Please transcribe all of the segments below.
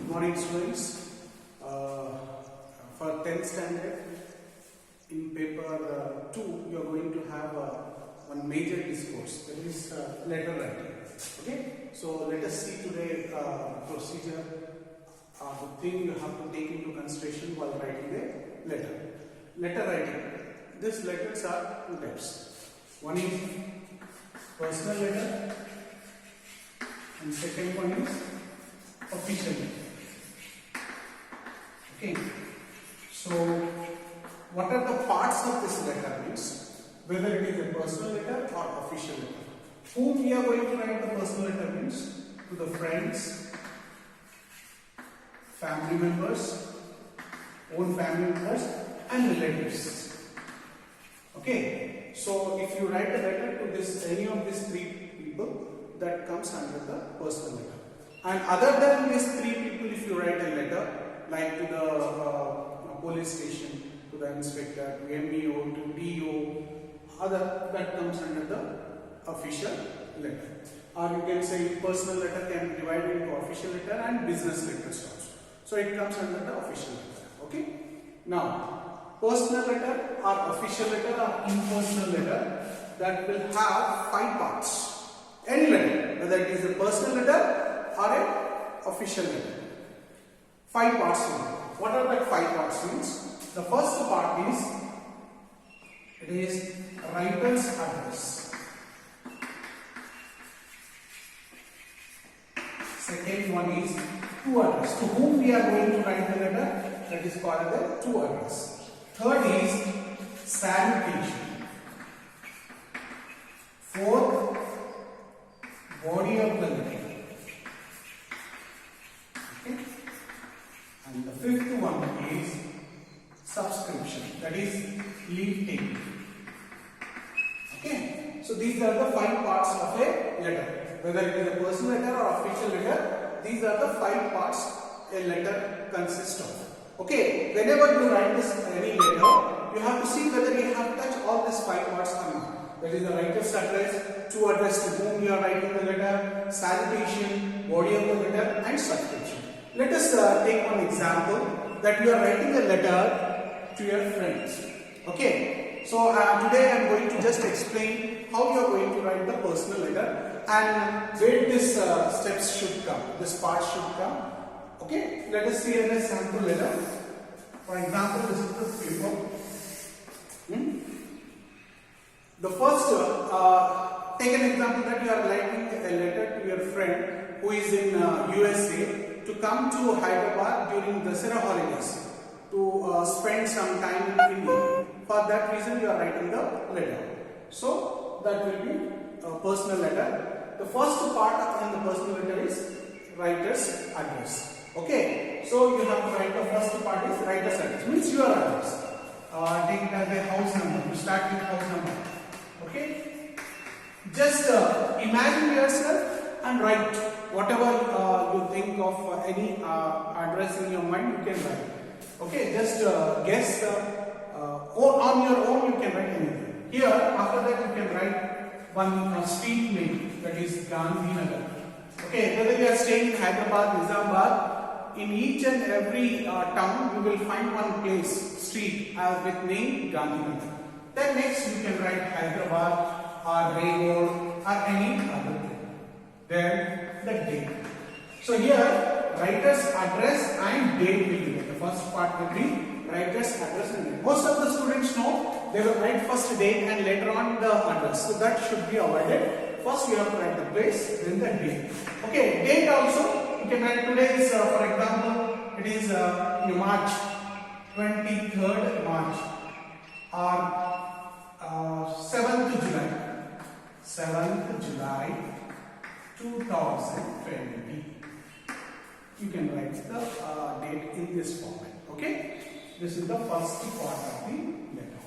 Morning students. For 10th standard in paper 2 you are going to have one major discourse, that is letter writing. Okay, so let us see today procedure, the thing you have to take into consideration while writing a letter. Letter writing. These letters are two types. One is personal letter and second one is official letter. Okay, so what are the parts of this letter means, whether it is a personal letter or official letter. Whom we are going to write the personal letter means to the friends, family members, own family members and relatives. Okay, so if you write a letter to this any of these three people, that comes under the personal letter. And other than these three people, if you write a letter like to the police station, to the inspector, to MEO, to DO, other, that comes under the official letter. Or you can say personal letter can be divided into official letter and business letters also. So it comes under the official letter. Okay. Now, personal letter or official letter or impersonal letter, that will have 5 parts. Any letter, whether it is a personal letter or a official letter. 5 parts. What are the 5 parts means? The first part is, it is writer's address. Second one is to address. To whom we are going to write the letter, that is called the to address. Third is salutation. Fourth, body of the letter. Okay. And the fifth one is subscription, that is leave taking. Okay, so these are the 5 parts of a letter, whether it is a personal letter or official letter. These are the 5 parts a letter consists of. Okay, whenever you write this any letter, you have to see whether you have touched all these 5 parts or not. That is the writer's address, to address to whom you are writing the letter, salutation, body of the letter and subscription. Let us take one example that you are writing a letter to your friends. Okay, so today I am going to just explain how you are going to write the personal letter and where this steps should come, this part should come. Okay, let us see a sample letter. For example, this is the paper. The first, take an example that you are writing a letter to your friend who is in USA to come to Hyderabad during the Dussehra holidays to spend some time in India. For that reason, you are writing the letter. So that will be a personal letter. The first part in the personal letter is writer's address. Okay, so you have to write the first part is writer's address, means your address. Take it as a house number. You start with house number. Okay, just imagine yourself and write whatever you think of any address in your mind, you can write. Okay, just guess or on your own you can write anything. Here, after that you can write one street name, that is Gandhinagar. Okay, whether you are staying in Hyderabad, Nizamabad, in each and every town you will find one place, street with name Gandhinagar. Then next you can write Hyderabad or Railroad or any other thing. Then the date. So here writer's address and date will be there. The first part will be writer's address and date. Most of the students know they will write first date and later on the address. So that should be avoided. First you have to write the place, then the date. Okay, date also you can write today is for example it is March 23rd March or 7th July 2020. You can write the date in this format. Okay, this is the first part of the letter.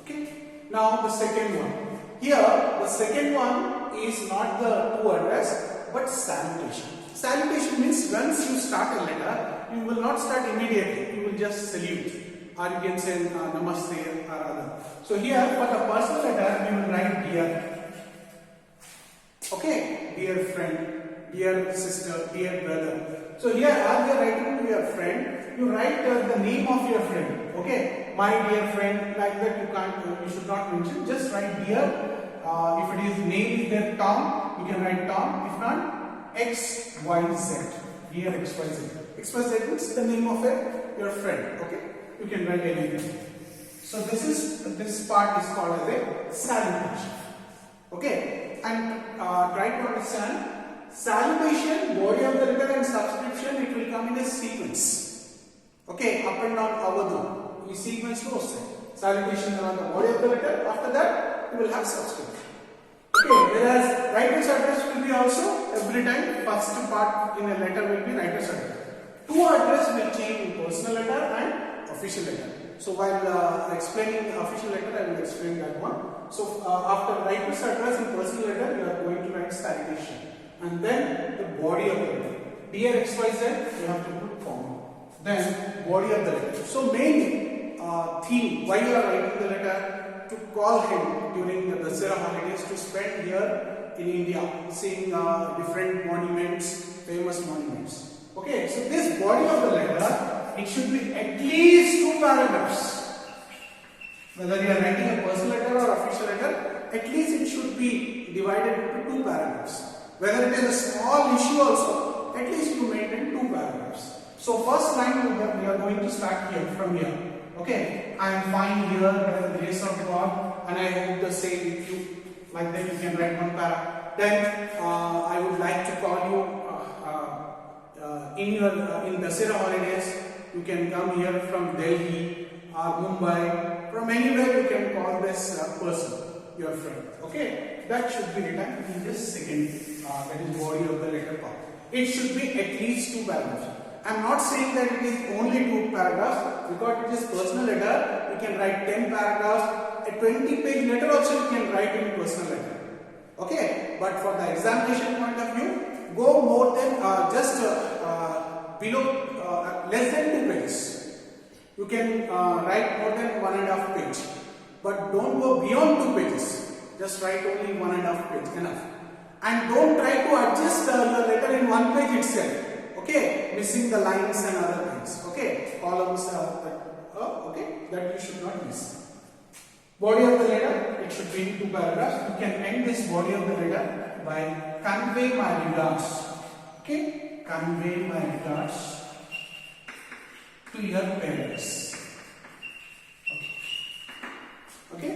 Okay, now the second one. Here the second one is not the to address but salutation. Salutation means once you start a letter, you will not start immediately. You will just salute, or you can say namaste or other. So here for the personal letter, we will write dear. Okay, dear friend, dear sister, dear brother. So here, as you are writing to your friend, you write the name of your friend. Okay, my dear friend, like that you can't, you should not mention. Just write dear. If it is name is there Tom, you can write Tom. If not, X Y Z. Dear X Y Z. X Y Z is the name of your friend. Okay, you can write anything. So this part is called as a salutation. Okay, and try to understand. Salutation, body of the letter and subscription, it will come in a sequence. Okay, up and down avadu. This sequence goes there. Salutation around the body of the letter. After that, you will have subscription. Okay, whereas writer's address will be also every time first part in a letter will be writer's address. Two address will change in personal letter and official letter. So while explaining the official letter, I will explain that one. So after writer's address in personal letter, you are going to write salutation. And then the body of the letter. Dear XYZ, you have to put comma. Then body of the letter. So main theme why you are writing the letter, to call him during the Dussehra holidays to spend here in India, seeing different monuments, famous monuments. Okay, so this body of the letter, it should be at least 2 paragraphs. Whether you are writing a personal letter or official letter, at least it should be divided into 2 paragraphs. Whether it is a small issue also, at least you maintain 2 paragraphs. So first line we are going to start here, from here. Okay, I am fine here by the grace of God, and I hope the same with you. Like that you can write 1 paragraph. Then I would like to call you in Dussehra holidays. You can come here from Delhi or Mumbai. From anywhere you can call this person, your friend. Okay, that should be written in this second. That is body of the letter part. It should be at least 2 paragraphs. I am not saying that it is only 2 paragraphs, because it is personal letter. You can write 10 paragraphs. A 20-page letter also you can write in personal letter. Okay, but for the examination point of view, go more than below less than 2 pages. You can write more than 1.5 page, but don't go beyond 2 pages. Just write only 1.5 page, enough. And don't try to adjust your letter in 1 page itself. Okay, missing the lines and other things. Okay, columns. Okay, that you should not miss. Body of the letter, it should be in 2 paragraphs. You can end this body of the letter by convey my regards. Okay, convey my regards to your parents. Okay.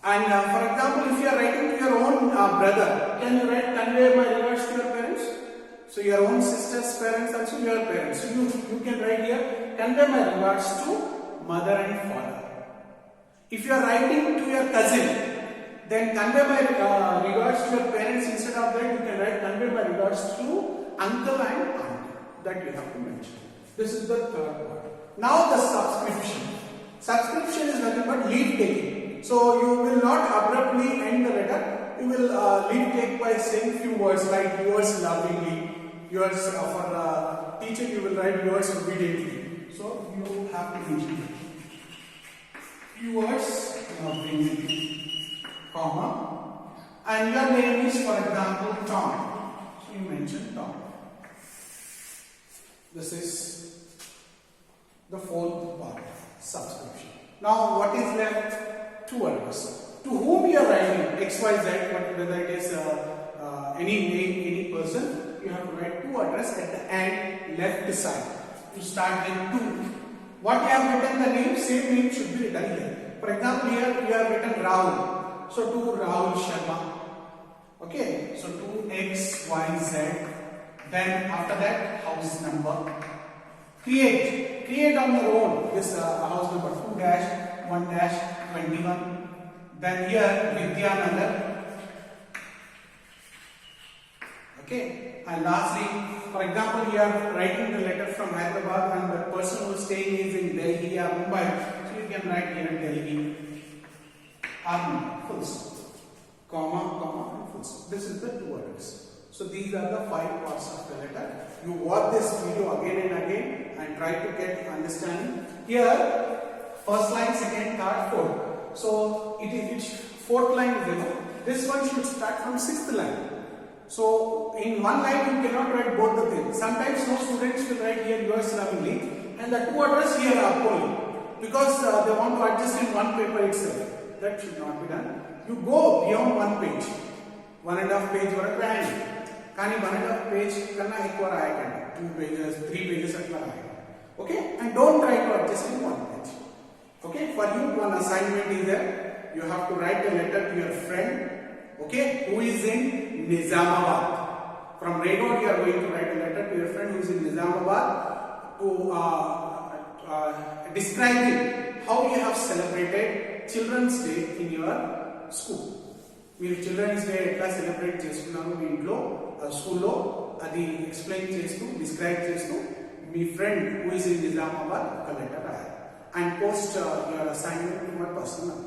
And for example, if you are writing to your own brother, can you write convey my regards to your parents? So your own sister's parents also your parents. So you can write here, convey my regards to mother and father. If you are writing to your cousin, then convey my regards to your parents. Instead of that, you can write convey my regards to uncle and aunt. That you have to mention. This is the third part. Now the subscription. Subscription is nothing but leave taking. So you will not abruptly end the letter. You will leave take by saying few words like yours lovingly. Yours for teacher you will write yours obediently. So you have to mention yours lovingly, comma, and your name is, for example, Tom. So you mention Tom. This is the fourth part, subscription. Now what is left? 2 address. To whom you are writing, XYZ, whether it is any name, any person, you have to write 2 address at the end left side. You start with 2. What you have written the name, same name should be written here. For example, here you have written Rahul. So to Rahul Sharma. Okay, so to XYZ. Then after that, house number. Create on your own this house number 2-1-21. Then here Vidyanagar. Okay, and lastly, for example, you are writing the letter from Hyderabad and the person who is staying is in Delhi or Mumbai. So you can write here Delhi. Army, full stop. Comma, and full stop. This is the 2 address. So these are the 5 parts of the letter. You watch this video again and again and try to get understanding. Here, first line, second, third, fourth. So it is 4th line is there. This one should start from 6th line. So in one line you cannot write both the things. Sometimes no students will write here US Learning Link and the two address here are Apollo because they want to adjust in one paper itself. That should not be done. You go beyond one page, 1.5 page वरक रायंడి కానీ 1.5 page కన్నా ఎక్కువ రాయకండి 2 pages 3 pages అట్లా రాయండి. Okay, and don't try to adjust in one page. Okay, for you one assignment is there. You have to write a letter to your friend, okay, who is in Nizamabad. From Raigod you are going to write a letter to your friend who is in Nizamabad to describing how you have celebrated Children's Day in your school. మీరు children's day ఎట్లా celebrate చేసుకున్నారు మీ ఇంట్లో స్కూల్లో అది explain చేస్తూ describe చేస్తూ మీ friend who is in Nizamabad ఒక లెటర్ రాయాలి and post your assignment to my personal